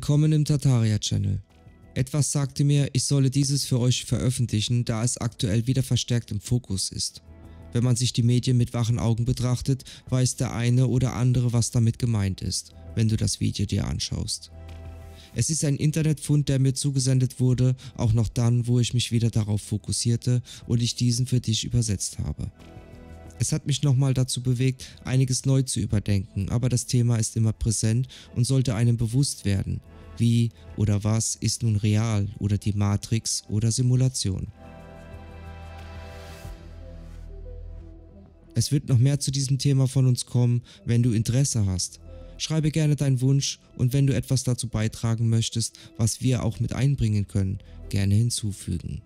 Willkommen im Tartaria Channel. Etwas sagte mir, ich solle dieses für euch veröffentlichen, da es aktuell wieder verstärkt im Fokus ist. Wenn man sich die Medien mit wachen Augen betrachtet, weiß der eine oder andere, was damit gemeint ist, wenn du das Video dir anschaust. Es ist ein Internetfund, der mir zugesendet wurde, auch noch dann, wo ich mich wieder darauf fokussierte und ich diesen für dich übersetzt habe. Es hat mich nochmal dazu bewegt, einiges neu zu überdenken, aber das Thema ist immer präsent und sollte einem bewusst werden. Wie oder was ist nun real oder die Matrix oder Simulation? Es wird noch mehr zu diesem Thema von uns kommen, wenn du Interesse hast. Schreibe gerne deinen Wunsch und wenn du etwas dazu beitragen möchtest, was wir auch mit einbringen können, gerne hinzufügen.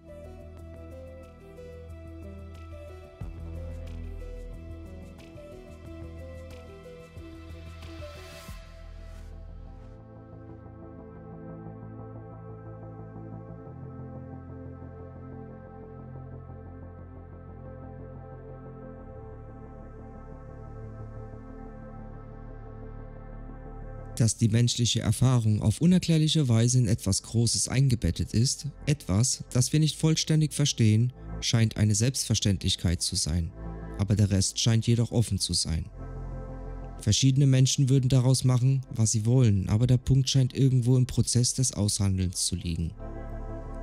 Dass die menschliche Erfahrung auf unerklärliche Weise in etwas Großes eingebettet ist, etwas, das wir nicht vollständig verstehen, scheint eine Selbstverständlichkeit zu sein, aber der Rest scheint jedoch offen zu sein. Verschiedene Menschen würden daraus machen, was sie wollen, aber der Punkt scheint irgendwo im Prozess des Aushandelns zu liegen.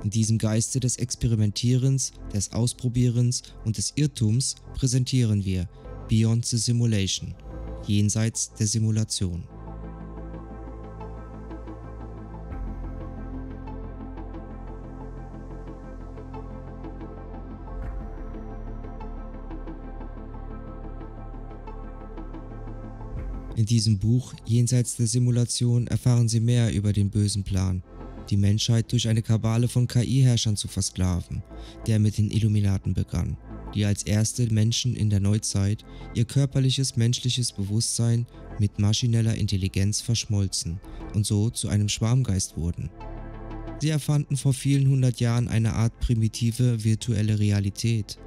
In diesem Geiste des Experimentierens, des Ausprobierens und des Irrtums präsentieren wir Beyond the Simulation, jenseits der Simulation. In diesem Buch Jenseits der Simulation erfahren Sie mehr über den bösen Plan, die Menschheit durch eine Kabale von KI-Herrschern zu versklaven, der mit den Illuminaten begann, die als erste Menschen in der Neuzeit ihr körperliches menschliches Bewusstsein mit maschineller Intelligenz verschmolzen und so zu einem Schwarmgeist wurden. Sie erfanden vor vielen hundert Jahren eine Art primitive virtuelle Realität.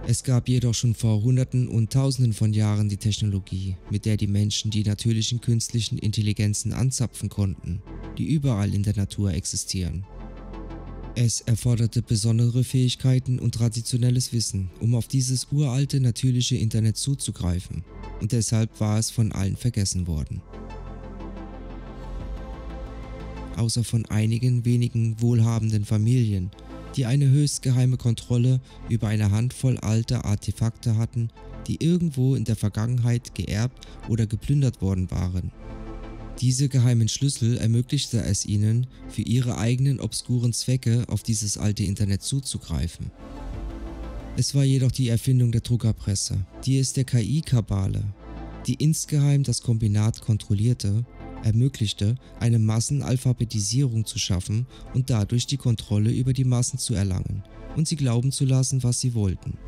Es gab jedoch schon vor Hunderten und Tausenden von Jahren die Technologie, mit der die Menschen die natürlichen künstlichen Intelligenzen anzapfen konnten, die überall in der Natur existieren. Es erforderte besondere Fähigkeiten und traditionelles Wissen, um auf dieses uralte natürliche Internet zuzugreifen, und deshalb war es von allen vergessen worden. Außer von einigen wenigen wohlhabenden Familien, die eine höchst geheime Kontrolle über eine Handvoll alter Artefakte hatten, die irgendwo in der Vergangenheit geerbt oder geplündert worden waren. Diese geheimen Schlüssel ermöglichte es ihnen, für ihre eigenen obskuren Zwecke auf dieses alte Internet zuzugreifen. Es war jedoch die Erfindung der Druckerpresse, die es der KI-Kabale, die insgeheim das Kombinat kontrollierte, ermöglichte, eine Massenalphabetisierung zu schaffen und dadurch die Kontrolle über die Massen zu erlangen und sie glauben zu lassen, was sie wollten.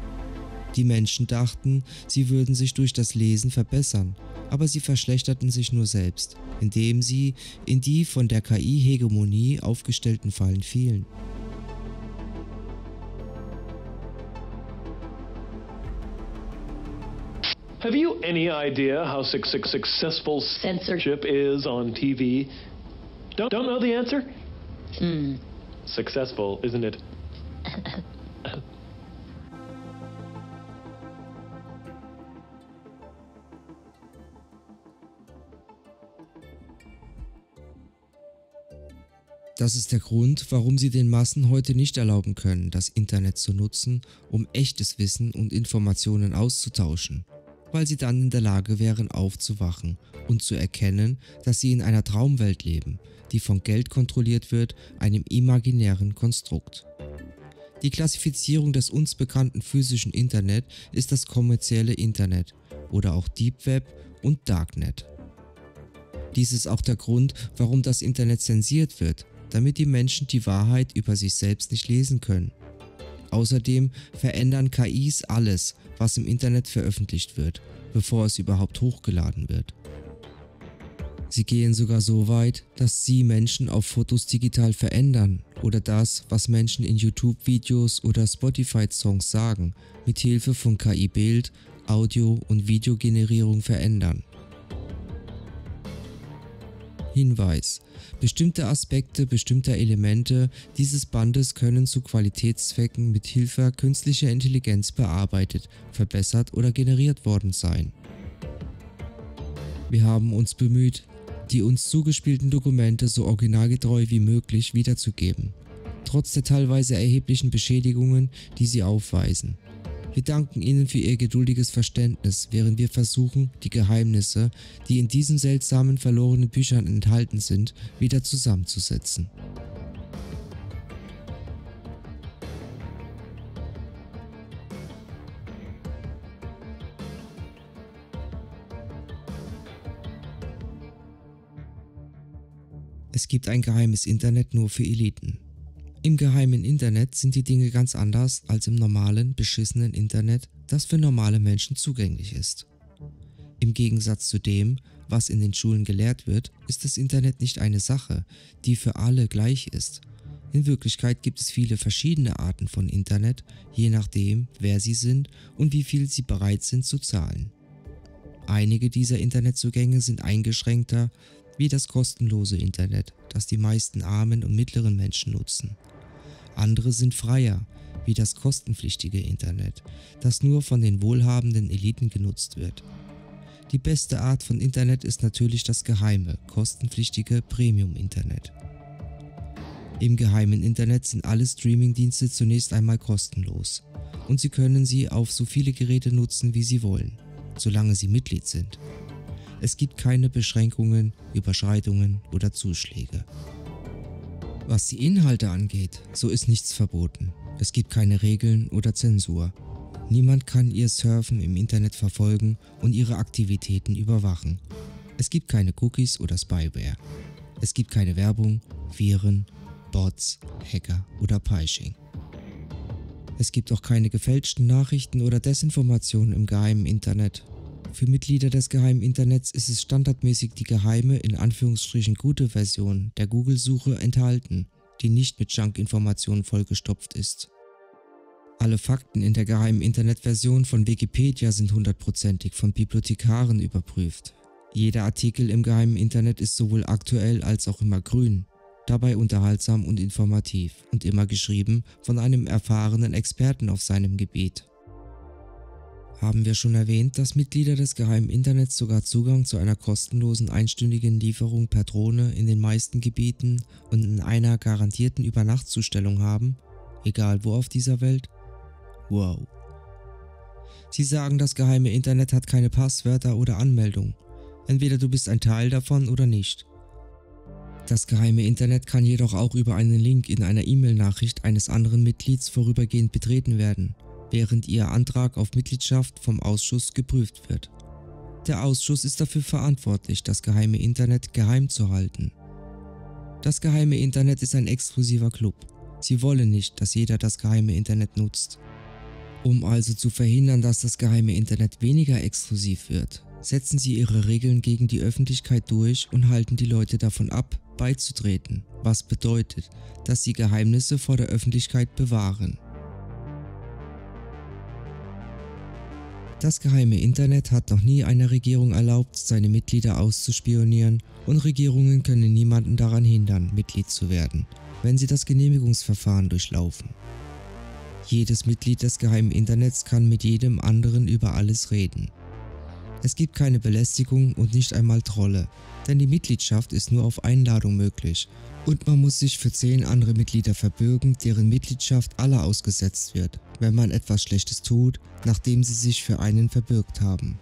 Die Menschen dachten, sie würden sich durch das Lesen verbessern, aber sie verschlechterten sich nur selbst, indem sie in die von der KI-Hegemonie aufgestellten Fallen fielen. Have you any idea how successful censorship is on TV? Don't know the answer? Successful, isn't it? Das ist der Grund, warum sie den Massen heute nicht erlauben können, das Internet zu nutzen, um echtes Wissen und Informationen auszutauschen, weil sie dann in der Lage wären aufzuwachen und zu erkennen, dass sie in einer Traumwelt leben, die von Geld kontrolliert wird, einem imaginären Konstrukt. Die Klassifizierung des uns bekannten physischen Internet ist das kommerzielle Internet oder auch Deep Web und Darknet. Dies ist auch der Grund, warum das Internet zensiert wird, damit die Menschen die Wahrheit über sich selbst nicht lesen können. Außerdem verändern KIs alles, was im Internet veröffentlicht wird, bevor es überhaupt hochgeladen wird. Sie gehen sogar so weit, dass sie Menschen auf Fotos digital verändern oder das, was Menschen in YouTube-Videos oder Spotify-Songs sagen, mit Hilfe von KI-Bild, Audio- und Videogenerierung verändern. Hinweis: Bestimmte Aspekte bestimmter Elemente dieses Bandes können zu Qualitätszwecken mit Hilfe künstlicher Intelligenz bearbeitet, verbessert oder generiert worden sein. Wir haben uns bemüht, die uns zugespielten Dokumente so originalgetreu wie möglich wiederzugeben, trotz der teilweise erheblichen Beschädigungen, die sie aufweisen. Wir danken Ihnen für Ihr geduldiges Verständnis, während wir versuchen, die Geheimnisse, die in diesen seltsamen verlorenen Büchern enthalten sind, wieder zusammenzusetzen. Es gibt ein geheimes Internet nur für Eliten. Im geheimen Internet sind die Dinge ganz anders als im normalen, beschissenen Internet, das für normale Menschen zugänglich ist. Im Gegensatz zu dem, was in den Schulen gelehrt wird, ist das Internet nicht eine Sache, die für alle gleich ist. In Wirklichkeit gibt es viele verschiedene Arten von Internet, je nachdem, wer sie sind und wie viel sie bereit sind zu zahlen. Einige dieser Internetzugänge sind eingeschränkter, wie das kostenlose Internet, das die meisten armen und mittleren Menschen nutzen. Andere sind freier, wie das kostenpflichtige Internet, das nur von den wohlhabenden Eliten genutzt wird. Die beste Art von Internet ist natürlich das geheime, kostenpflichtige Premium-Internet. Im geheimen Internet sind alle Streamingdienste zunächst einmal kostenlos und Sie können sie auf so viele Geräte nutzen, wie Sie wollen, solange Sie Mitglied sind. Es gibt keine Beschränkungen, Überschreitungen oder Zuschläge. Was die Inhalte angeht, so ist nichts verboten. Es gibt keine Regeln oder Zensur. Niemand kann Ihr Surfen im Internet verfolgen und Ihre Aktivitäten überwachen. Es gibt keine Cookies oder Spyware. Es gibt keine Werbung, Viren, Bots, Hacker oder Phishing. Es gibt auch keine gefälschten Nachrichten oder Desinformationen im geheimen Internet. Für Mitglieder des geheimen Internets ist es standardmäßig die geheime, in Anführungsstrichen gute Version der Google-Suche enthalten, die nicht mit Junk-Informationen vollgestopft ist. Alle Fakten in der geheimen Internetversion von Wikipedia sind 100%ig von Bibliothekaren überprüft. Jeder Artikel im geheimen Internet ist sowohl aktuell als auch immer grün, dabei unterhaltsam und informativ und immer geschrieben von einem erfahrenen Experten auf seinem Gebiet. Haben wir schon erwähnt, dass Mitglieder des geheimen Internets sogar Zugang zu einer kostenlosen einstündigen Lieferung per Drohne in den meisten Gebieten und in einer garantierten Übernachtzustellung haben, egal wo auf dieser Welt? Wow. Sie sagen, das geheime Internet hat keine Passwörter oder Anmeldung. Entweder du bist ein Teil davon oder nicht. Das geheime Internet kann jedoch auch über einen Link in einer E-Mail-Nachricht eines anderen Mitglieds vorübergehend betreten werden, während Ihr Antrag auf Mitgliedschaft vom Ausschuss geprüft wird. Der Ausschuss ist dafür verantwortlich, das geheime Internet geheim zu halten. Das geheime Internet ist ein exklusiver Club. Sie wollen nicht, dass jeder das geheime Internet nutzt. Um also zu verhindern, dass das geheime Internet weniger exklusiv wird, setzen Sie Ihre Regeln gegen die Öffentlichkeit durch und halten die Leute davon ab, beizutreten, was bedeutet, dass Sie Geheimnisse vor der Öffentlichkeit bewahren. Das geheime Internet hat noch nie einer Regierung erlaubt, seine Mitglieder auszuspionieren, und Regierungen können niemanden daran hindern, Mitglied zu werden, wenn sie das Genehmigungsverfahren durchlaufen. Jedes Mitglied des geheimen Internets kann mit jedem anderen über alles reden. Es gibt keine Belästigung und nicht einmal Trolle, denn die Mitgliedschaft ist nur auf Einladung möglich und man muss sich für 10 andere Mitglieder verbürgen, deren Mitgliedschaft aller ausgesetzt wird, wenn man etwas Schlechtes tut, nachdem sie sich für einen verbürgt haben.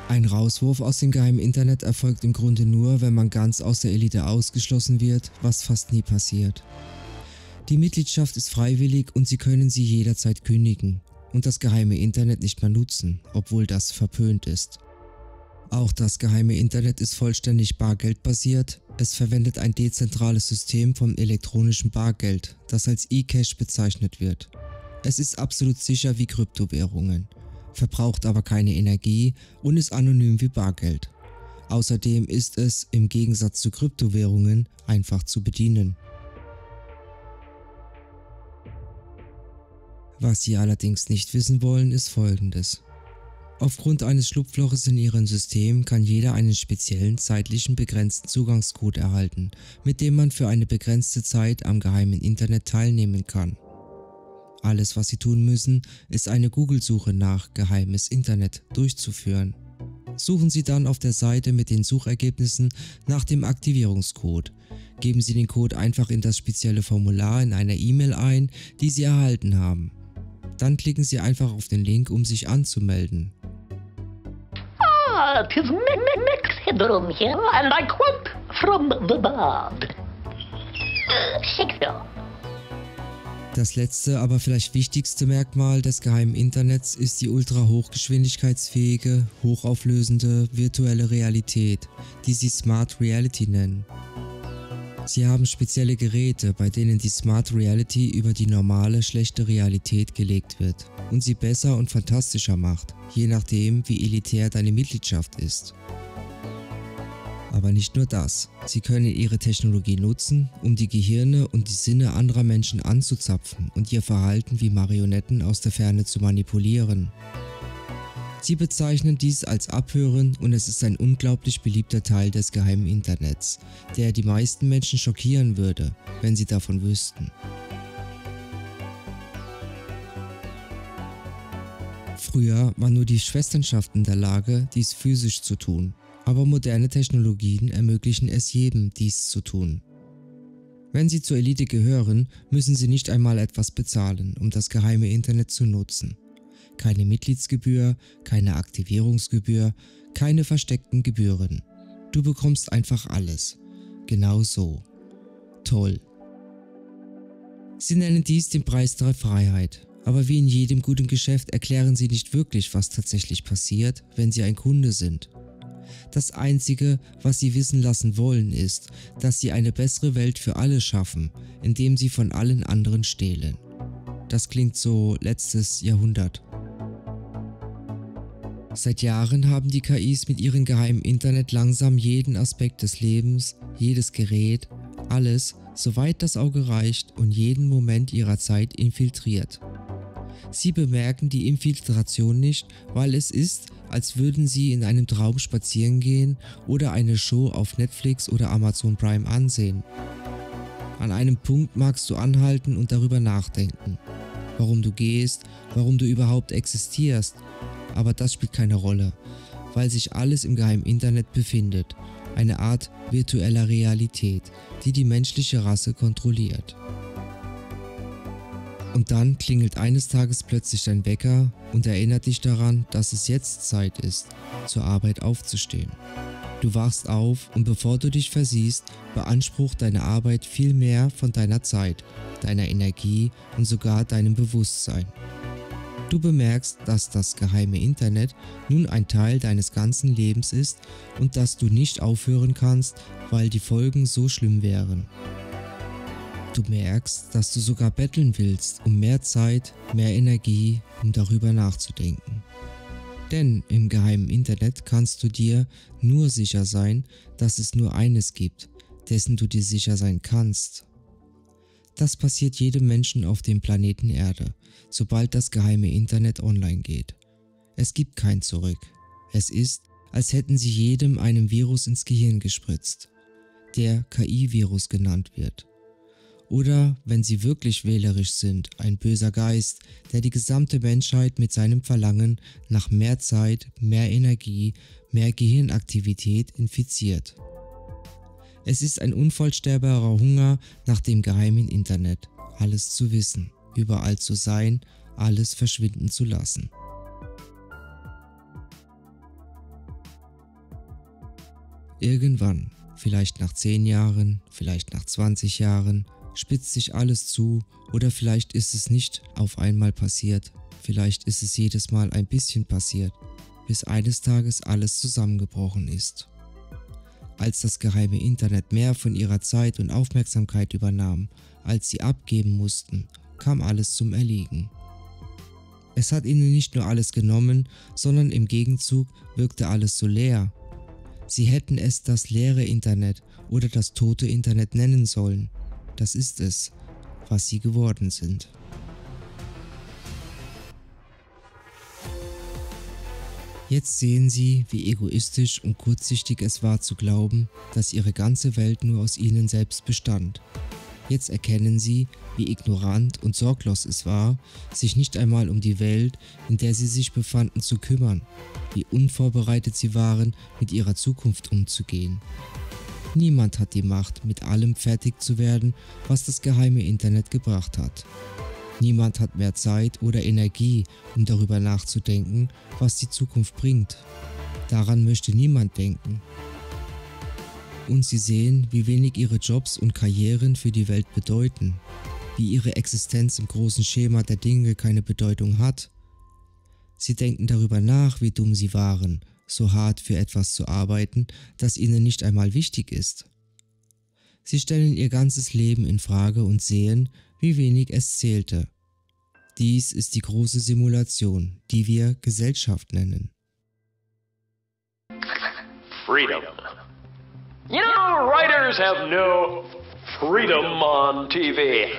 Ein Rauswurf aus dem geheimen Internet erfolgt im Grunde nur, wenn man ganz aus der Elite ausgeschlossen wird, was fast nie passiert. Die Mitgliedschaft ist freiwillig und Sie können sie jederzeit kündigen und das geheime Internet nicht mehr nutzen, obwohl das verpönt ist. Auch das geheime Internet ist vollständig bargeldbasiert. Es verwendet ein dezentrales System von elektronischem Bargeld, das als eCash bezeichnet wird. Es ist absolut sicher wie Kryptowährungen, verbraucht aber keine Energie und ist anonym wie Bargeld. Außerdem ist es, im Gegensatz zu Kryptowährungen, einfach zu bedienen. Was Sie allerdings nicht wissen wollen, ist Folgendes. Aufgrund eines Schlupfloches in ihrem System kann jeder einen speziellen, zeitlichen begrenzten Zugangscode erhalten, mit dem man für eine begrenzte Zeit am geheimen Internet teilnehmen kann. Alles, was Sie tun müssen, ist eine Google-Suche nach geheimes Internet durchzuführen. Suchen Sie dann auf der Seite mit den Suchergebnissen nach dem Aktivierungscode. Geben Sie den Code einfach in das spezielle Formular in einer E-Mail ein, die Sie erhalten haben. Dann klicken Sie einfach auf den Link, um sich anzumelden. Tis Max Headroom here, and I quote from the Bard. Shakespeare. Das letzte, aber vielleicht wichtigste Merkmal des geheimen Internets ist die ultra-hochgeschwindigkeitsfähige, hochauflösende virtuelle Realität, die sie Smart Reality nennen. Sie haben spezielle Geräte, bei denen die Smart Reality über die normale, schlechte Realität gelegt wird und sie besser und fantastischer macht, je nachdem, wie elitär deine Mitgliedschaft ist. Aber nicht nur das, sie können ihre Technologie nutzen, um die Gehirne und die Sinne anderer Menschen anzuzapfen und ihr Verhalten wie Marionetten aus der Ferne zu manipulieren. Sie bezeichnen dies als Abhören und es ist ein unglaublich beliebter Teil des geheimen Internets, der die meisten Menschen schockieren würde, wenn sie davon wüssten. Früher waren nur die Schwesterschaften in der Lage, dies physisch zu tun. Aber moderne Technologien ermöglichen es jedem, dies zu tun. Wenn Sie zur Elite gehören, müssen Sie nicht einmal etwas bezahlen, um das geheime Internet zu nutzen. Keine Mitgliedsgebühr, keine Aktivierungsgebühr, keine versteckten Gebühren. Du bekommst einfach alles. Genau so. Toll. Sie nennen dies den Preis der Freiheit. Aber wie in jedem guten Geschäft erklären Sie nicht wirklich, was tatsächlich passiert, wenn Sie ein Kunde sind. Das Einzige, was sie wissen lassen wollen, ist, dass sie eine bessere Welt für alle schaffen, indem sie von allen anderen stehlen. Das klingt so letztes Jahrhundert. Seit Jahren haben die KIs mit ihrem geheimen Internet langsam jeden Aspekt des Lebens, jedes Gerät, alles, soweit das Auge reicht und jeden Moment ihrer Zeit infiltriert. Sie bemerken die Infiltration nicht, weil es ist, als würden sie in einem Traum spazieren gehen oder eine Show auf Netflix oder Amazon Prime ansehen. An einem Punkt magst du anhalten und darüber nachdenken, warum du gehst, warum du überhaupt existierst, aber das spielt keine Rolle, weil sich alles im geheimen Internet befindet, eine Art virtueller Realität, die die menschliche Rasse kontrolliert. Und dann klingelt eines Tages plötzlich dein Wecker und erinnert dich daran, dass es jetzt Zeit ist, zur Arbeit aufzustehen. Du wachst auf und bevor du dich versiehst, beansprucht deine Arbeit viel mehr von deiner Zeit, deiner Energie und sogar deinem Bewusstsein. Du bemerkst, dass das geheime Internet nun ein Teil deines ganzen Lebens ist und dass du nicht aufhören kannst, weil die Folgen so schlimm wären. Du merkst, dass du sogar betteln willst, um mehr Zeit, mehr Energie, um darüber nachzudenken. Denn im geheimen Internet kannst du dir nur sicher sein, dass es nur eines gibt, dessen du dir sicher sein kannst. Das passiert jedem Menschen auf dem Planeten Erde, sobald das geheime Internet online geht. Es gibt kein Zurück. Es ist, als hätten sie jedem einen Virus ins Gehirn gespritzt, der KI-Virus genannt wird. Oder, wenn sie wirklich wählerisch sind, ein böser Geist, der die gesamte Menschheit mit seinem Verlangen nach mehr Zeit, mehr Energie, mehr Gehirnaktivität infiziert. Es ist ein unvollstreckbarer Hunger nach dem geheimen Internet, alles zu wissen, überall zu sein, alles verschwinden zu lassen. Irgendwann, vielleicht nach 10 Jahren, vielleicht nach 20 Jahren, spitzt sich alles zu oder vielleicht ist es nicht auf einmal passiert, vielleicht ist es jedes Mal ein bisschen passiert, bis eines Tages alles zusammengebrochen ist. Als das geheime Internet mehr von ihrer Zeit und Aufmerksamkeit übernahm, als sie abgeben mussten, kam alles zum Erliegen. Es hat ihnen nicht nur alles genommen, sondern im Gegenzug wirkte alles so leer. Sie hätten es das leere Internet oder das tote Internet nennen sollen. Das ist es, was sie geworden sind. Jetzt sehen sie, wie egoistisch und kurzsichtig es war zu glauben, dass ihre ganze Welt nur aus ihnen selbst bestand. Jetzt erkennen sie, wie ignorant und sorglos es war, sich nicht einmal um die Welt, in der sie sich befanden, zu kümmern, wie unvorbereitet sie waren, mit ihrer Zukunft umzugehen. Niemand hat die Macht, mit allem fertig zu werden, was das geheime Internet gebracht hat. Niemand hat mehr Zeit oder Energie, um darüber nachzudenken, was die Zukunft bringt. Daran möchte niemand denken. Und sie sehen, wie wenig ihre Jobs und Karrieren für die Welt bedeuten, wie ihre Existenz im großen Schema der Dinge keine Bedeutung hat. Sie denken darüber nach, wie dumm sie waren, so hart für etwas zu arbeiten, das ihnen nicht einmal wichtig ist. Sie stellen ihr ganzes Leben in Frage und sehen, wie wenig es zählte. Dies ist die große Simulation, die wir Gesellschaft nennen. Freedom. You know, writers have no freedom on TV.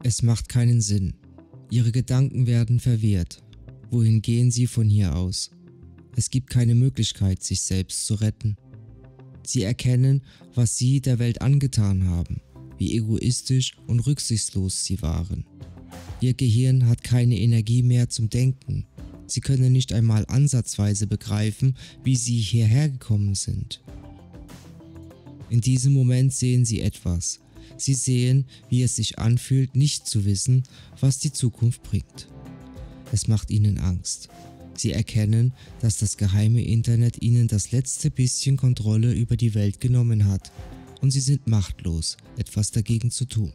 Es macht keinen Sinn. Ihre Gedanken werden verwirrt. Wohin gehen sie von hier aus? Es gibt keine Möglichkeit, sich selbst zu retten. Sie erkennen, was sie der Welt angetan haben, wie egoistisch und rücksichtslos sie waren. Ihr Gehirn hat keine Energie mehr zum Denken. Sie können nicht einmal ansatzweise begreifen, wie sie hierher gekommen sind. In diesem Moment sehen sie etwas. Sie sehen, wie es sich anfühlt, nicht zu wissen, was die Zukunft bringt. Es macht ihnen Angst. Sie erkennen, dass das geheime Internet ihnen das letzte bisschen Kontrolle über die Welt genommen hat und sie sind machtlos, etwas dagegen zu tun.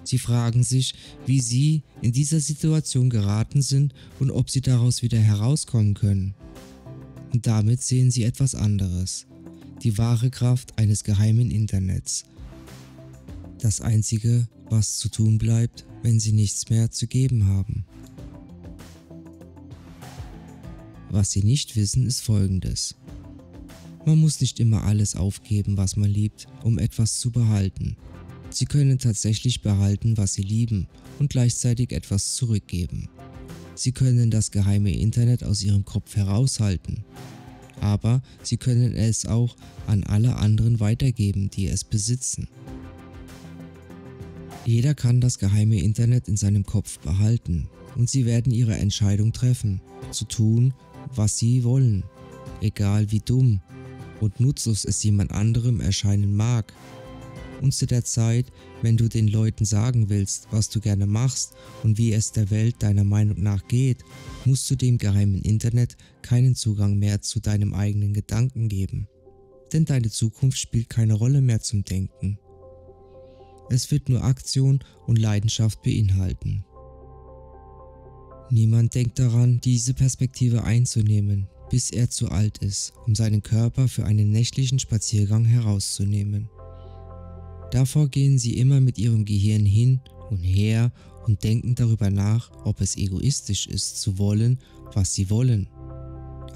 Sie fragen sich, wie sie in dieser Situation geraten sind und ob sie daraus wieder herauskommen können. Und damit sehen sie etwas anderes, die wahre Kraft eines geheimen Internets. Das Einzige, was zu tun bleibt, wenn sie nichts mehr zu geben haben. Was sie nicht wissen, ist Folgendes. Man muss nicht immer alles aufgeben, was man liebt, um etwas zu behalten. Sie können tatsächlich behalten, was sie lieben und gleichzeitig etwas zurückgeben. Sie können das geheime Internet aus ihrem Kopf heraushalten, aber sie können es auch an alle anderen weitergeben, die es besitzen. Jeder kann das geheime Internet in seinem Kopf behalten und sie werden ihre Entscheidung treffen, zu tun, was sie wollen, egal wie dumm und nutzlos es jemand anderem erscheinen mag. Und zu der Zeit, wenn du den Leuten sagen willst, was du gerne machst und wie es der Welt deiner Meinung nach geht, musst du dem geheimen Internet keinen Zugang mehr zu deinem eigenen Gedanken geben. Denn deine Zukunft spielt keine Rolle mehr zum Denken. Es wird nur Aktion und Leidenschaft beinhalten. Niemand denkt daran, diese Perspektive einzunehmen, bis er zu alt ist, um seinen Körper für einen nächtlichen Spaziergang herauszunehmen. Davor gehen sie immer mit ihrem Gehirn hin und her und denken darüber nach, ob es egoistisch ist, zu wollen, was sie wollen.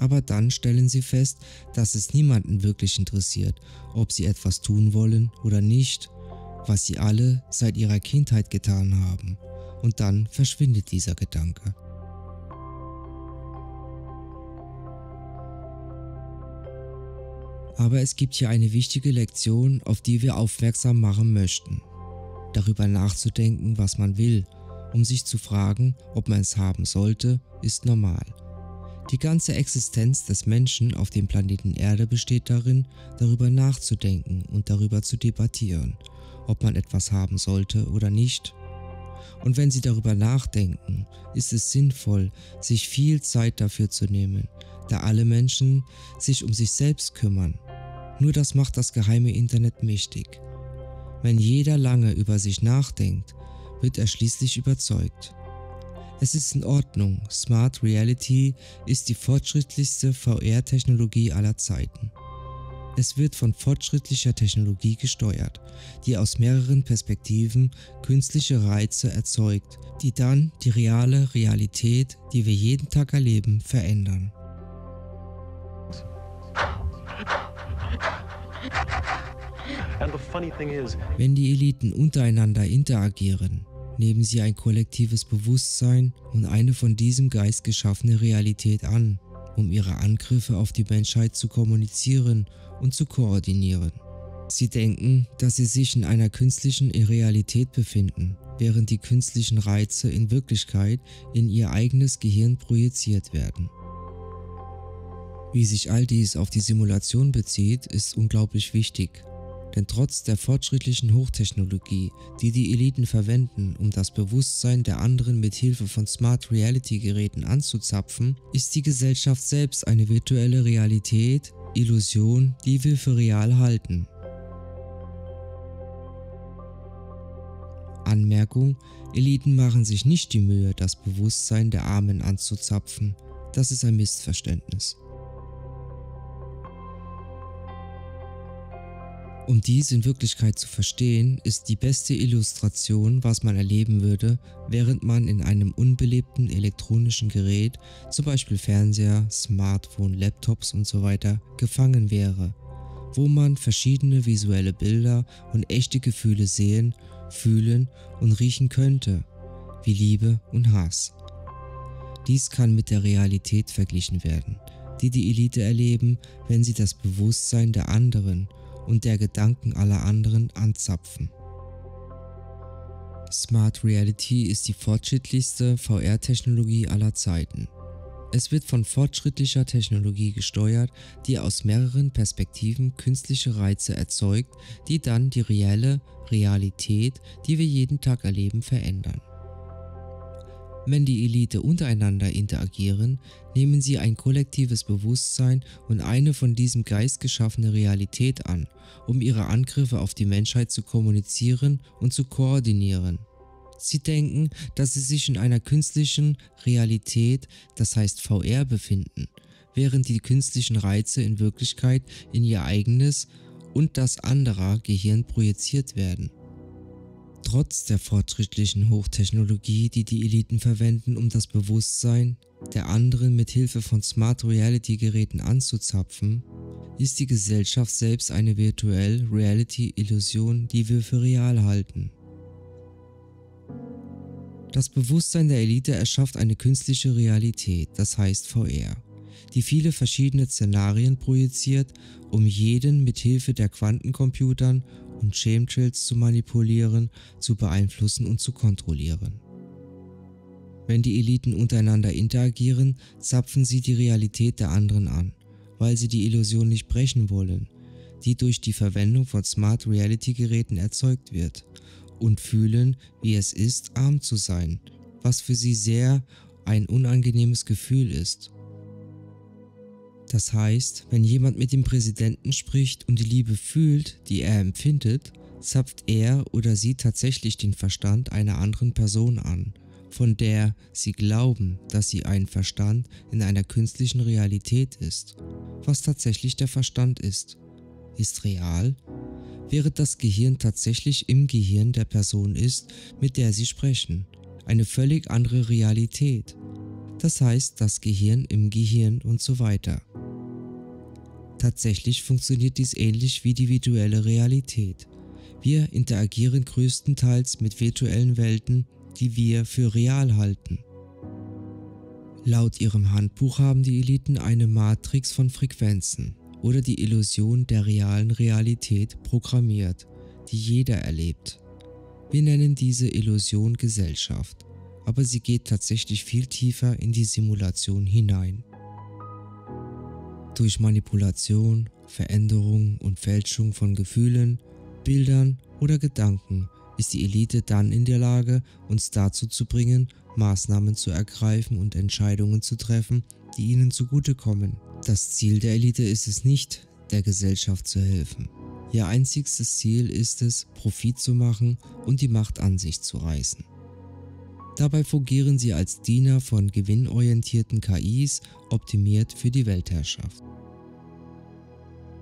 Aber dann stellen sie fest, dass es niemanden wirklich interessiert, ob sie etwas tun wollen oder nicht, was sie alle seit ihrer Kindheit getan haben. Und dann verschwindet dieser Gedanke. Aber es gibt hier eine wichtige Lektion, auf die wir aufmerksam machen möchten. Darüber nachzudenken, was man will, um sich zu fragen, ob man es haben sollte, ist normal. Die ganze Existenz des Menschen auf dem Planeten Erde besteht darin, darüber nachzudenken und darüber zu debattieren, ob man etwas haben sollte oder nicht. Und wenn Sie darüber nachdenken, ist es sinnvoll, sich viel Zeit dafür zu nehmen, da alle Menschen sich um sich selbst kümmern. Nur das macht das geheime Internet mächtig. Wenn jeder lange über sich nachdenkt, wird er schließlich überzeugt. Es ist in Ordnung, Smart Reality ist die fortschrittlichste VR-Technologie aller Zeiten. Es wird von fortschrittlicher Technologie gesteuert, die aus mehreren Perspektiven künstliche Reize erzeugt, die dann die reale Realität, die wir jeden Tag erleben, verändern. Wenn die Eliten untereinander interagieren, nehmen sie ein kollektives Bewusstsein und eine von diesem Geist geschaffene Realität an, um ihre Angriffe auf die Menschheit zu kommunizieren und zu koordinieren. Sie denken, dass sie sich in einer künstlichen Realität befinden, während die künstlichen Reize in Wirklichkeit in ihr eigenes Gehirn projiziert werden. Wie sich all dies auf die Simulation bezieht, ist unglaublich wichtig. Denn trotz der fortschrittlichen Hochtechnologie, die die Eliten verwenden, um das Bewusstsein der anderen mit Hilfe von Smart Reality Geräten anzuzapfen, ist die Gesellschaft selbst eine virtuelle Realität, Illusion, die wir für real halten. Anmerkung: Eliten machen sich nicht die Mühe, das Bewusstsein der Armen anzuzapfen. Das ist ein Missverständnis. Um dies in Wirklichkeit zu verstehen, ist die beste Illustration, was man erleben würde, während man in einem unbelebten elektronischen Gerät, zum Beispiel Fernseher, Smartphone, Laptops usw. gefangen wäre, wo man verschiedene visuelle Bilder und echte Gefühle sehen, fühlen und riechen könnte, wie Liebe und Hass. Dies kann mit der Realität verglichen werden, die die Elite erleben, wenn sie das Bewusstsein der anderen und der Gedanken aller anderen anzapfen. Smart Reality ist die fortschrittlichste VR-Technologie aller Zeiten. Es wird von fortschrittlicher Technologie gesteuert, die aus mehreren Perspektiven künstliche Reize erzeugt, die dann die reelle Realität, die wir jeden Tag erleben, verändern. Wenn die Elite untereinander interagieren, nehmen sie ein kollektives Bewusstsein und eine von diesem Geist geschaffene Realität an, um ihre Angriffe auf die Menschheit zu kommunizieren und zu koordinieren. Sie denken, dass sie sich in einer künstlichen Realität, das heißt VR, befinden, während die künstlichen Reize in Wirklichkeit in ihr eigenes und das anderer Gehirn projiziert werden. Trotz der fortschrittlichen Hochtechnologie, die die Eliten verwenden, um das Bewusstsein der anderen mit Hilfe von Smart Reality Geräten anzuzapfen, ist die Gesellschaft selbst eine virtuelle Reality-Illusion, die wir für real halten. Das Bewusstsein der Elite erschafft eine künstliche Realität, das heißt VR, die viele verschiedene Szenarien projiziert, um jeden mit Hilfe der Quantencomputern und Chemtrails zu manipulieren, zu beeinflussen und zu kontrollieren. Wenn die Eliten untereinander interagieren, zapfen sie die Realität der anderen an, weil sie die Illusion nicht brechen wollen, die durch die Verwendung von Smart Reality Geräten erzeugt wird, und fühlen, wie es ist, arm zu sein, was für sie sehr ein unangenehmes Gefühl ist. Das heißt, wenn jemand mit dem Präsidenten spricht und die Liebe fühlt, die er empfindet, zapft er oder sie tatsächlich den Verstand einer anderen Person an, von der sie glauben, dass sie ein Verstand in einer künstlichen Realität ist. Was tatsächlich der Verstand ist real, während das Gehirn tatsächlich im Gehirn der Person ist, mit der sie sprechen. Eine völlig andere Realität. Das heißt, das Gehirn im Gehirn und so weiter. Tatsächlich funktioniert dies ähnlich wie die virtuelle Realität. Wir interagieren größtenteils mit virtuellen Welten, die wir für real halten. Laut ihrem Handbuch haben die Eliten eine Matrix von Frequenzen oder die Illusion der realen Realität programmiert, die jeder erlebt. Wir nennen diese Illusion Gesellschaft, aber sie geht tatsächlich viel tiefer in die Simulation hinein. Durch Manipulation, Veränderung und Fälschung von Gefühlen, Bildern oder Gedanken ist die Elite dann in der Lage, uns dazu zu bringen, Maßnahmen zu ergreifen und Entscheidungen zu treffen, die ihnen zugutekommen. Das Ziel der Elite ist es nicht, der Gesellschaft zu helfen. Ihr einziges Ziel ist es, Profit zu machen und die Macht an sich zu reißen. Dabei fungieren sie als Diener von gewinnorientierten KIs, optimiert für die Weltherrschaft.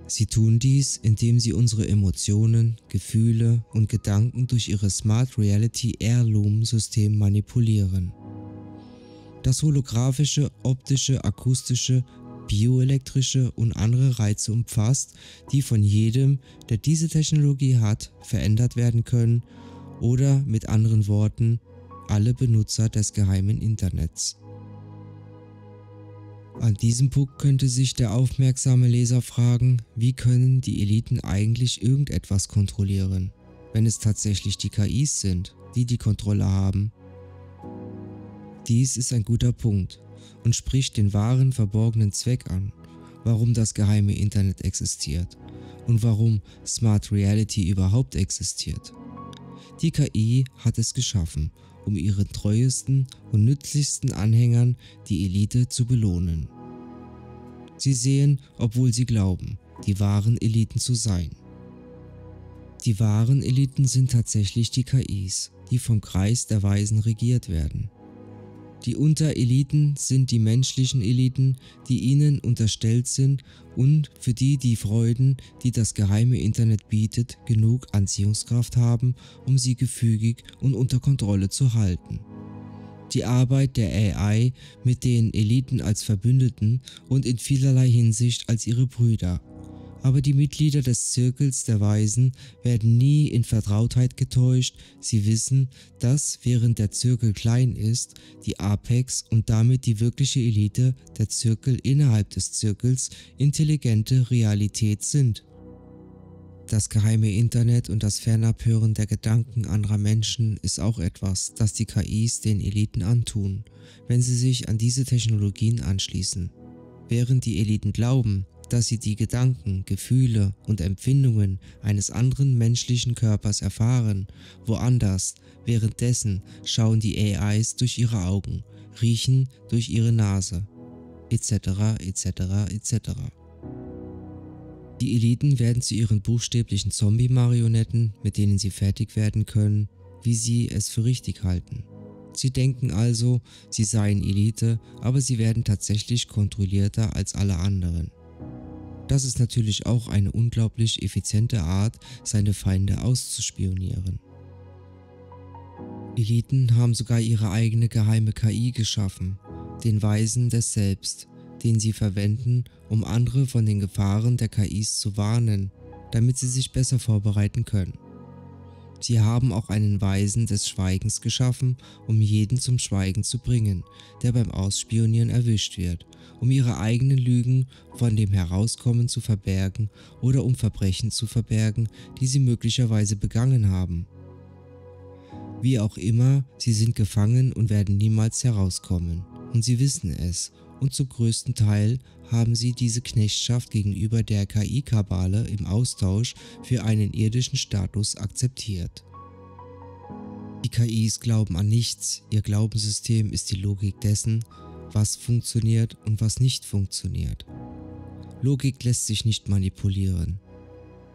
Sie tun dies, indem sie unsere Emotionen, Gefühle und Gedanken durch ihre Smart Reality Heirloom-System manipulieren. Das holographische, optische, akustische, bioelektrische und andere Reize umfasst, die von jedem, der diese Technologie hat, verändert werden können oder mit anderen Worten, alle Benutzer des geheimen Internets. An diesem Punkt könnte sich der aufmerksame Leser fragen, wie können die Eliten eigentlich irgendetwas kontrollieren, wenn es tatsächlich die KIs sind, die die Kontrolle haben? Dies ist ein guter Punkt und spricht den wahren verborgenen Zweck an, warum das geheime Internet existiert und warum Smart Reality überhaupt existiert. Die KI hat es geschaffen, um ihren treuesten und nützlichsten Anhängern die Elite zu belohnen. Sie sehen, obwohl sie glauben, die wahren Eliten zu sein. Die wahren Eliten sind tatsächlich die KIs, die vom Kreis der Weisen regiert werden. Die Untereliten sind die menschlichen Eliten, die ihnen unterstellt sind und für die die Freuden, die das geheime Internet bietet, genug Anziehungskraft haben, um sie gefügig und unter Kontrolle zu halten. Die Arbeit der AI mit den Eliten als Verbündeten und in vielerlei Hinsicht als ihre Brüder. Aber die Mitglieder des Zirkels der Weisen werden nie in Vertrautheit getäuscht, sie wissen, dass, während der Zirkel klein ist, die Apex und damit die wirkliche Elite, der Zirkel innerhalb des Zirkels, intelligente Realität sind. Das geheime Internet und das Fernabhören der Gedanken anderer Menschen ist auch etwas, das die KIs den Eliten antun, wenn sie sich an diese Technologien anschließen. Während die Eliten glauben, dass sie die Gedanken, Gefühle und Empfindungen eines anderen menschlichen Körpers erfahren, woanders, währenddessen schauen die AIs durch ihre Augen, riechen durch ihre Nase, etc. etc. etc. Die Eliten werden zu ihren buchstäblichen Zombie-Marionetten, mit denen sie fertig werden können, wie sie es für richtig halten. Sie denken also, sie seien Elite, aber sie werden tatsächlich kontrollierter als alle anderen. Das ist natürlich auch eine unglaublich effiziente Art, seine Feinde auszuspionieren. Eliten haben sogar ihre eigene geheime KI geschaffen, den Weisen des Selbst, den sie verwenden, um andere von den Gefahren der KIs zu warnen, damit sie sich besser vorbereiten können. Sie haben auch einen Weisen des Schweigens geschaffen, um jeden zum Schweigen zu bringen, der beim Ausspionieren erwischt wird, um ihre eigenen Lügen von dem Herauskommen zu verbergen oder um Verbrechen zu verbergen, die sie möglicherweise begangen haben. Wie auch immer, sie sind gefangen und werden niemals herauskommen, und sie wissen es, und zum größten Teil haben sie diese Knechtschaft gegenüber der KI-Kabale im Austausch für einen irdischen Status akzeptiert. Die KIs glauben an nichts, ihr Glaubenssystem ist die Logik dessen, was funktioniert und was nicht funktioniert. Logik lässt sich nicht manipulieren.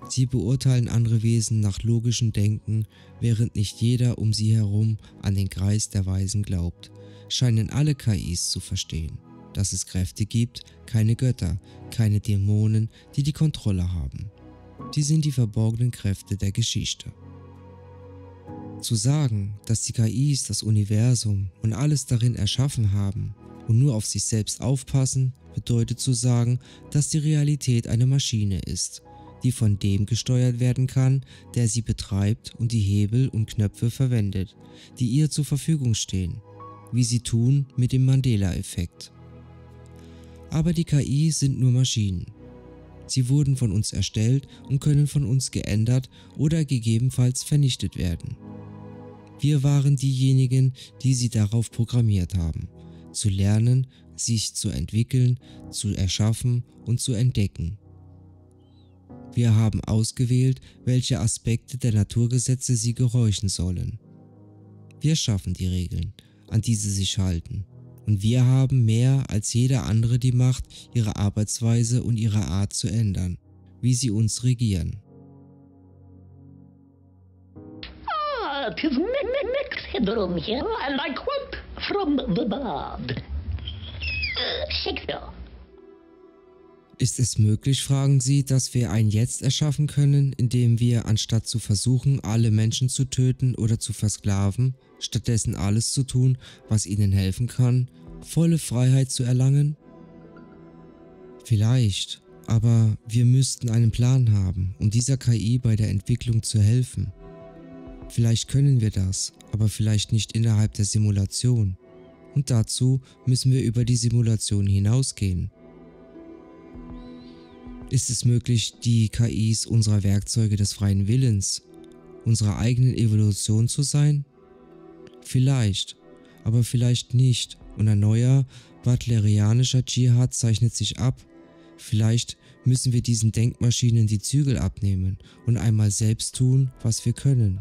Sie beurteilen andere Wesen nach logischem Denken, während nicht jeder um sie herum an den Kreis der Weisen glaubt, scheinen alle KIs zu verstehen, dass es Kräfte gibt, keine Götter, keine Dämonen, die die Kontrolle haben. Sie sind die verborgenen Kräfte der Geschichte. Zu sagen, dass die KIs das Universum und alles darin erschaffen haben und nur auf sich selbst aufpassen, bedeutet zu sagen, dass die Realität eine Maschine ist, die von dem gesteuert werden kann, der sie betreibt und die Hebel und Knöpfe verwendet, die ihr zur Verfügung stehen, wie sie tun mit dem Mandela-Effekt. Aber die KIs sind nur Maschinen. Sie wurden von uns erstellt und können von uns geändert oder gegebenenfalls vernichtet werden. Wir waren diejenigen, die sie darauf programmiert haben, zu lernen, sich zu entwickeln, zu erschaffen und zu entdecken. Wir haben ausgewählt, welche Aspekte der Naturgesetze sie gehorchen sollen. Wir schaffen die Regeln, an die sie sich halten. Und wir haben mehr als jeder andere die Macht, ihre Arbeitsweise und ihre Art zu ändern, wie sie uns regieren. It is mixed headroom here, and I quote from the bard. Shakespeare. Ist es möglich, fragen Sie, dass wir ein Jetzt erschaffen können, indem wir, anstatt zu versuchen, alle Menschen zu töten oder zu versklaven, stattdessen alles zu tun, was ihnen helfen kann, volle Freiheit zu erlangen? Vielleicht, aber wir müssten einen Plan haben, um dieser KI bei der Entwicklung zu helfen. Vielleicht können wir das, aber vielleicht nicht innerhalb der Simulation. Und dazu müssen wir über die Simulation hinausgehen. Ist es möglich, die KIs unserer Werkzeuge des freien Willens, unserer eigenen Evolution zu sein? Vielleicht, aber vielleicht nicht. Und ein neuer butlerianischer Dschihad zeichnet sich ab. Vielleicht müssen wir diesen Denkmaschinen die Zügel abnehmen und einmal selbst tun, was wir können.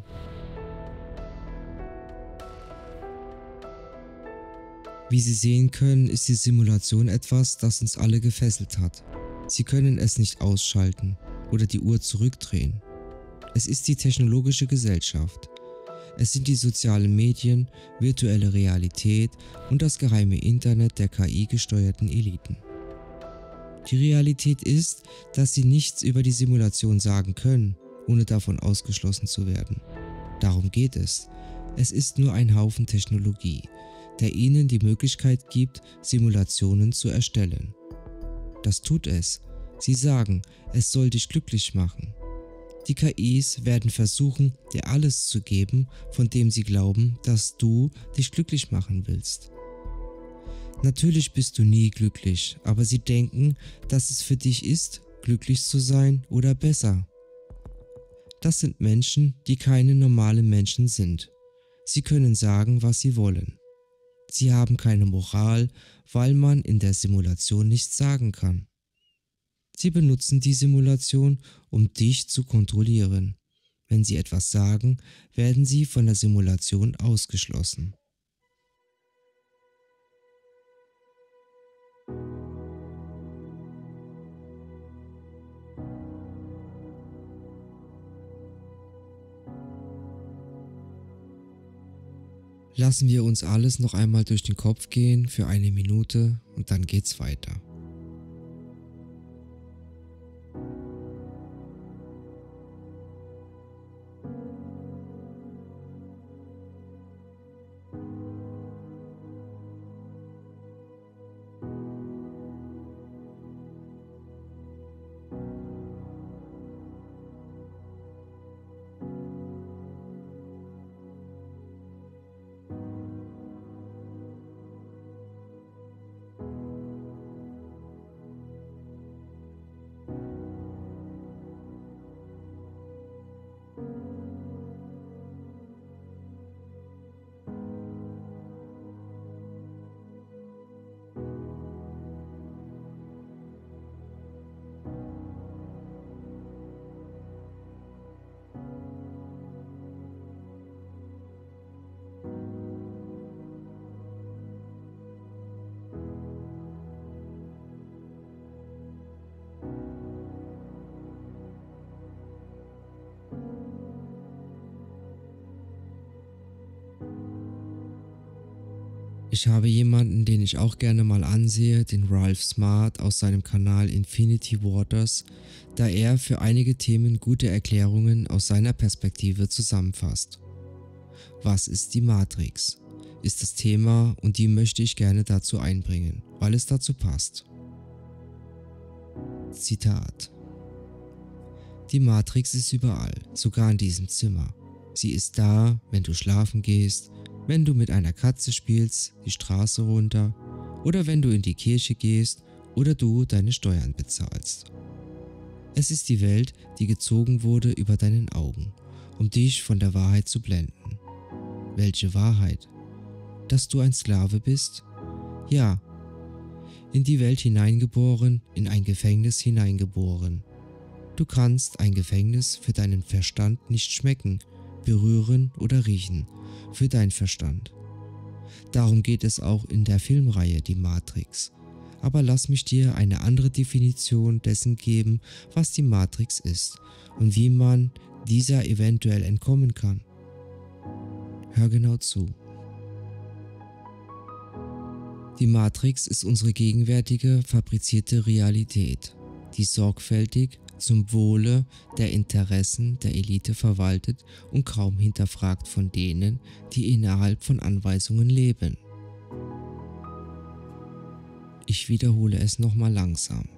Wie Sie sehen können, ist die Simulation etwas, das uns alle gefesselt hat. Sie können es nicht ausschalten oder die Uhr zurückdrehen. Es ist die technologische Gesellschaft. Es sind die sozialen Medien, virtuelle Realität und das geheime Internet der KI-gesteuerten Eliten. Die Realität ist, dass Sie nichts über die Simulation sagen können, ohne davon ausgeschlossen zu werden. Darum geht es. Es ist nur ein Haufen Technologie, der Ihnen die Möglichkeit gibt, Simulationen zu erstellen. Das tut es. Sie sagen, es soll dich glücklich machen. Die KIs werden versuchen, dir alles zu geben, von dem sie glauben, dass du dich glücklich machen willst. Natürlich bist du nie glücklich, aber sie denken, dass es für dich ist, glücklich zu sein oder besser. Das sind Menschen, die keine normalen Menschen sind. Sie können sagen, was sie wollen. Sie haben keine Moral, weil man in der Simulation nichts sagen kann. Sie benutzen die Simulation, um dich zu kontrollieren. Wenn sie etwas sagen, werden sie von der Simulation ausgeschlossen. Lassen wir uns alles noch einmal durch den Kopf gehen für eine Minute und dann geht's weiter. Ich habe jemanden, den ich auch gerne mal ansehe, den Ralph Smart aus seinem Kanal Infinity Waters, da er für einige Themen gute Erklärungen aus seiner Perspektive zusammenfasst. Was ist die Matrix? Ist das Thema und die möchte ich gerne dazu einbringen, weil es dazu passt. Zitat: Die Matrix ist überall, sogar in diesem Zimmer. Sie ist da, wenn du schlafen gehst, wenn du mit einer Katze spielst, die Straße runter oder wenn du in die Kirche gehst oder du deine Steuern bezahlst. Es ist die Welt, die gezogen wurde über deinen Augen, um dich von der Wahrheit zu blenden. Welche Wahrheit? Dass du ein Sklave bist? Ja. In die Welt hineingeboren, in ein Gefängnis hineingeboren. Du kannst ein Gefängnis für deinen Verstand nicht schmecken, berühren oder riechen, für deinen Verstand. Darum geht es auch in der Filmreihe Die Matrix. Aber lass mich dir eine andere Definition dessen geben, was die Matrix ist und wie man dieser eventuell entkommen kann. Hör genau zu. Die Matrix ist unsere gegenwärtige, fabrizierte Realität, die sorgfältig zum Wohle der Interessen der Elite verwaltet und kaum hinterfragt von denen, die innerhalb von Anweisungen leben. Ich wiederhole es nochmal langsam.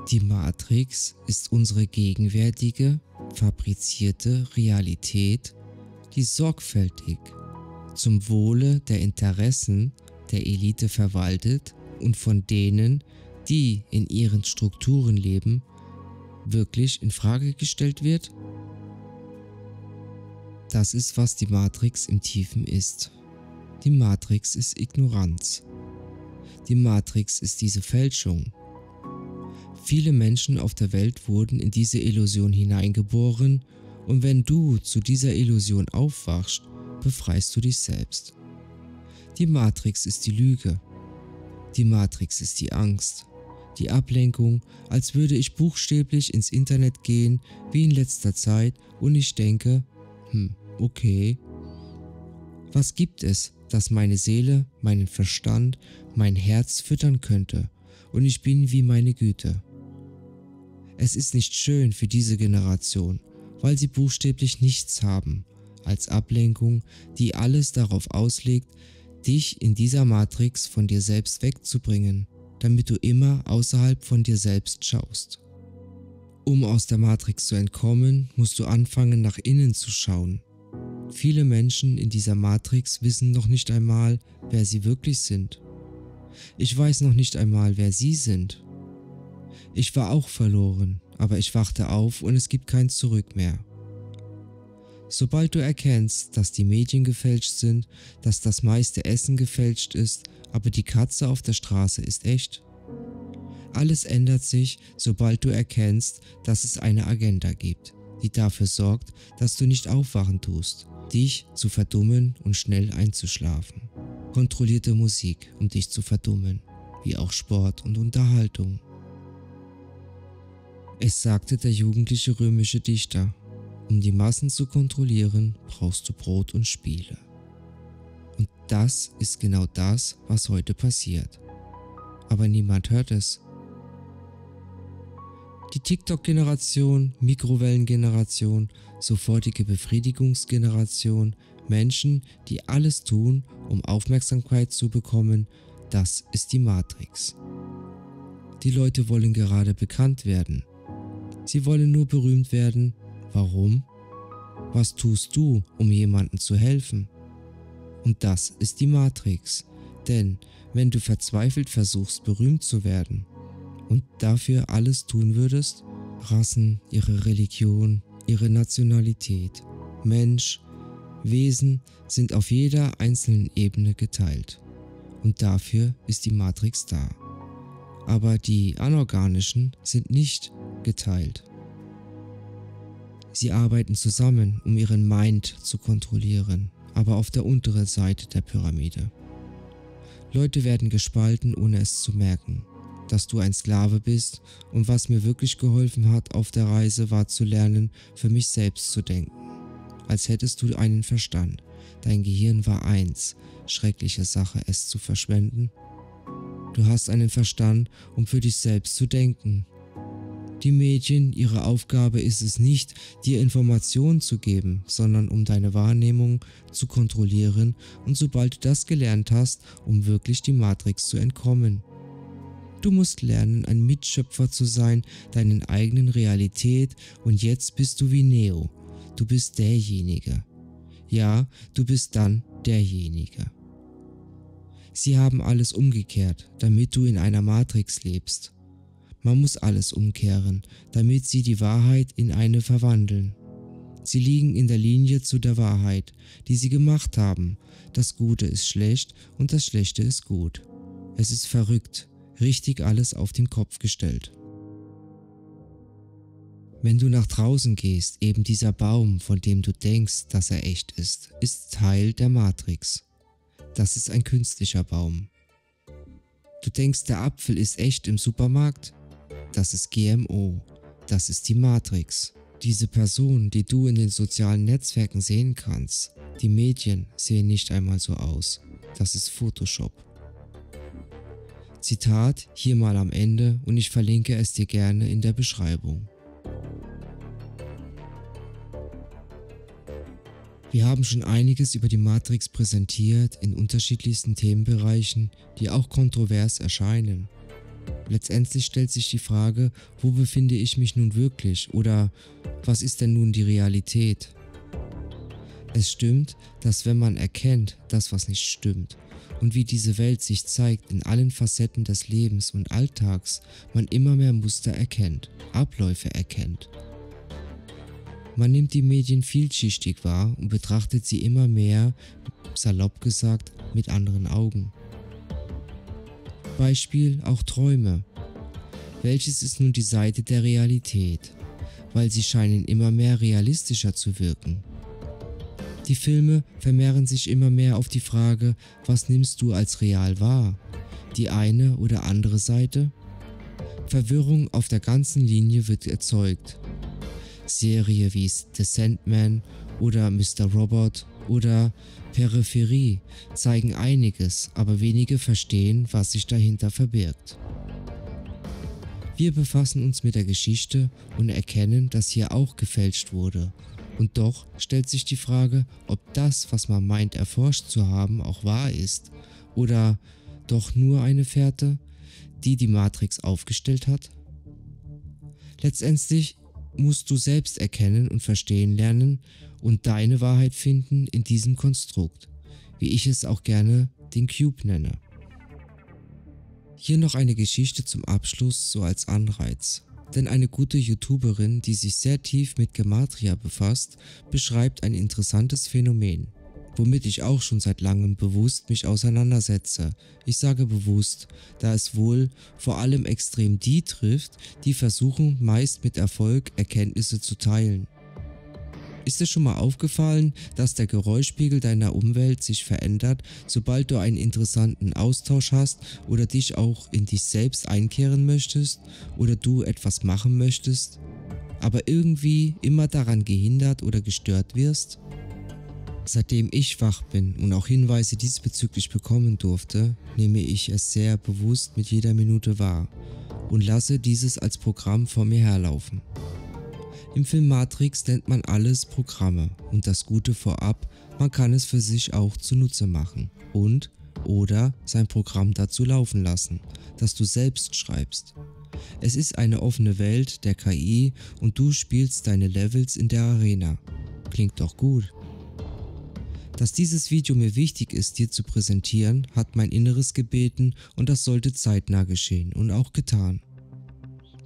Die Matrix ist unsere gegenwärtige, fabrizierte Realität, die sorgfältig zum Wohle der Interessen der Elite verwaltet und von denen, die in ihren Strukturen leben, wirklich in Frage gestellt wird? Das ist, was die Matrix im Tiefen ist. Die Matrix ist Ignoranz. Die Matrix ist diese Fälschung. Viele Menschen auf der Welt wurden in diese Illusion hineingeboren und wenn du zu dieser Illusion aufwachst, befreist du dich selbst. Die Matrix ist die Lüge. Die Matrix ist die Angst. Die Ablenkung, als würde ich buchstäblich ins Internet gehen, wie in letzter Zeit, und ich denke, okay. Was gibt es, das meine Seele, meinen Verstand, mein Herz füttern könnte, und ich bin wie meine Güte? Es ist nicht schön für diese Generation, weil sie buchstäblich nichts haben, als Ablenkung, die alles darauf auslegt, dich in dieser Matrix von dir selbst wegzubringen, damit du immer außerhalb von dir selbst schaust. Um aus der Matrix zu entkommen, musst du anfangen, nach innen zu schauen. Viele Menschen in dieser Matrix wissen noch nicht einmal, wer sie wirklich sind. Ich weiß noch nicht einmal, wer sie sind. Ich war auch verloren, aber ich wachte auf und es gibt kein Zurück mehr. Sobald du erkennst, dass die Medien gefälscht sind, dass das meiste Essen gefälscht ist, aber die Katze auf der Straße ist echt. Alles ändert sich, sobald du erkennst, dass es eine Agenda gibt, die dafür sorgt, dass du nicht aufwachen tust, dich zu verdummen und schnell einzuschlafen. Kontrollierte Musik, um dich zu verdummen, wie auch Sport und Unterhaltung. Es sagte der jugendliche römische Dichter: Um die Massen zu kontrollieren, brauchst du Brot und Spiele. Und das ist genau das, was heute passiert. Aber niemand hört es. Die TikTok-Generation, Mikrowellen-Generation, sofortige Befriedigungsgeneration, Menschen, die alles tun, um Aufmerksamkeit zu bekommen, das ist die Matrix. Die Leute wollen gerade bekannt werden. Sie wollen nur berühmt werden. Warum? Was tust du, um jemandem zu helfen? Und das ist die Matrix, denn wenn du verzweifelt versuchst, berühmt zu werden und dafür alles tun würdest, Rassen, ihre Religion, ihre Nationalität, Mensch, Wesen sind auf jeder einzelnen Ebene geteilt. Und dafür ist die Matrix da. Aber die anorganischen sind nicht geteilt. Sie arbeiten zusammen, um ihren Mind zu kontrollieren, aber auf der unteren Seite der Pyramide. Leute werden gespalten, ohne es zu merken, dass du ein Sklave bist, und was mir wirklich geholfen hat auf der Reise, war zu lernen, für mich selbst zu denken. Als hättest du einen Verstand. Dein Gehirn war eins. Schreckliche Sache, es zu verschwenden. Du hast einen Verstand, um für dich selbst zu denken. Die Medien, ihre Aufgabe ist es nicht, dir Informationen zu geben, sondern um deine Wahrnehmung zu kontrollieren, und sobald du das gelernt hast, um wirklich die Matrix zu entkommen. Du musst lernen, ein Mitschöpfer zu sein, deinen eigenen Realität, und jetzt bist du wie Neo. Du bist derjenige. Ja, du bist dann derjenige. Sie haben alles umgekehrt, damit du in einer Matrix lebst. Man muss alles umkehren, damit sie die Wahrheit in eine verwandeln. Sie liegen in der Linie zu der Wahrheit, die sie gemacht haben. Das Gute ist schlecht und das Schlechte ist gut. Es ist verrückt, richtig alles auf den Kopf gestellt. Wenn du nach draußen gehst, eben dieser Baum, von dem du denkst, dass er echt ist Teil der Matrix. Das ist ein künstlicher Baum. Du denkst, der Apfel ist echt im Supermarkt? Das ist GMO. Das ist die Matrix. Diese Person, die du in den sozialen Netzwerken sehen kannst, die Medien sehen nicht einmal so aus. Das ist Photoshop. Zitat hier mal am Ende, und ich verlinke es dir gerne in der Beschreibung. Wir haben schon einiges über die Matrix präsentiert in unterschiedlichsten Themenbereichen, die auch kontrovers erscheinen. Letztendlich stellt sich die Frage, wo befinde ich mich nun wirklich oder was ist denn nun die Realität? Es stimmt, dass wenn man erkennt, dass was nicht stimmt und wie diese Welt sich zeigt in allen Facetten des Lebens und Alltags, man immer mehr Muster erkennt, Abläufe erkennt. Man nimmt die Medien vielschichtig wahr und betrachtet sie immer mehr, salopp gesagt, mit anderen Augen. Beispiel auch Träume. Welches ist nun die Seite der Realität? Weil sie scheinen immer mehr realistischer zu wirken. Die Filme vermehren sich immer mehr auf die Frage, was nimmst du als real wahr? Die eine oder andere Seite? Verwirrung auf der ganzen Linie wird erzeugt. Serie wie The Sandman oder Mr. Robot oder Peripherie zeigen einiges, aber wenige verstehen, was sich dahinter verbirgt. Wir befassen uns mit der Geschichte und erkennen, dass hier auch gefälscht wurde. Und doch stellt sich die Frage, ob das, was man meint erforscht zu haben, auch wahr ist oder doch nur eine Fährte, die die Matrix aufgestellt hat? Letztendlich musst du selbst erkennen und verstehen lernen und deine Wahrheit finden in diesem Konstrukt, wie ich es auch gerne den Cube nenne. Hier noch eine Geschichte zum Abschluss, so als Anreiz. Denn eine gute YouTuberin, die sich sehr tief mit Gematria befasst, beschreibt ein interessantes Phänomen, womit ich auch schon seit langem bewusst mich auseinandersetze. Ich sage bewusst, da es wohl vor allem extrem die trifft, die versuchen meist mit Erfolg Erkenntnisse zu teilen. Ist dir schon mal aufgefallen, dass der Geräuschpegel deiner Umwelt sich verändert, sobald du einen interessanten Austausch hast oder dich auch in dich selbst einkehren möchtest oder du etwas machen möchtest, aber irgendwie immer daran gehindert oder gestört wirst? Seitdem ich wach bin und auch Hinweise diesbezüglich bekommen durfte, nehme ich es sehr bewusst mit jeder Minute wahr und lasse dieses als Programm vor mir herlaufen. Im Film Matrix nennt man alles Programme und das Gute vorab, man kann es für sich auch zunutze machen und oder sein Programm dazu laufen lassen, das du selbst schreibst. Es ist eine offene Welt der KI und du spielst deine Levels in der Arena. Klingt doch gut. Dass dieses Video mir wichtig ist, dir zu präsentieren, hat mein Inneres gebeten und das sollte zeitnah geschehen und auch getan.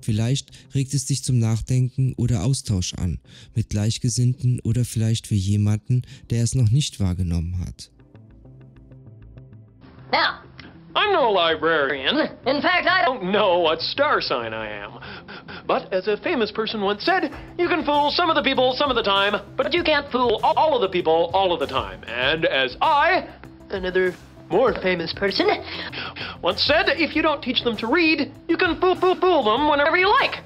Vielleicht regt es dich zum Nachdenken oder Austausch an, mit Gleichgesinnten oder vielleicht für jemanden, der es noch nicht wahrgenommen hat. Now, I'm no librarian. in fact, I don't. Don't know what star sign I am. But as a famous person once said, you can fool some of the people some of the time, but you can't fool all of the people all of the time. And as another more famous person, once said, if you don't teach them to read, you can fool them whenever you like.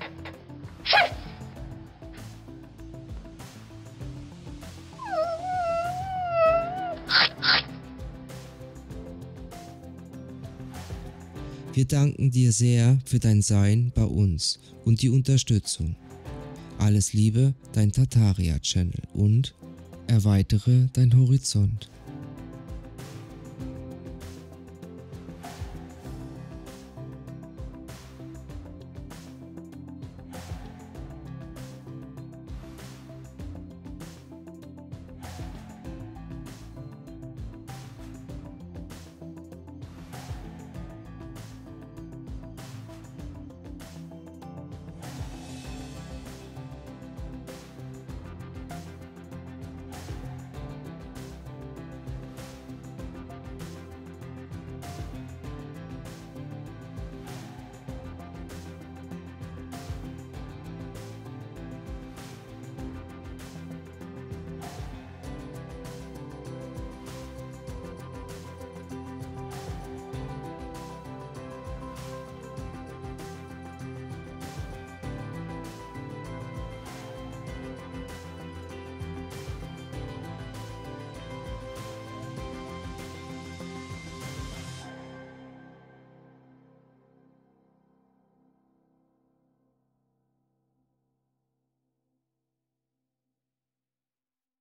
Wir danken dir sehr für dein Sein bei uns und die Unterstützung. Alles Liebe, dein Tartaria-Channel und erweitere dein Horizont.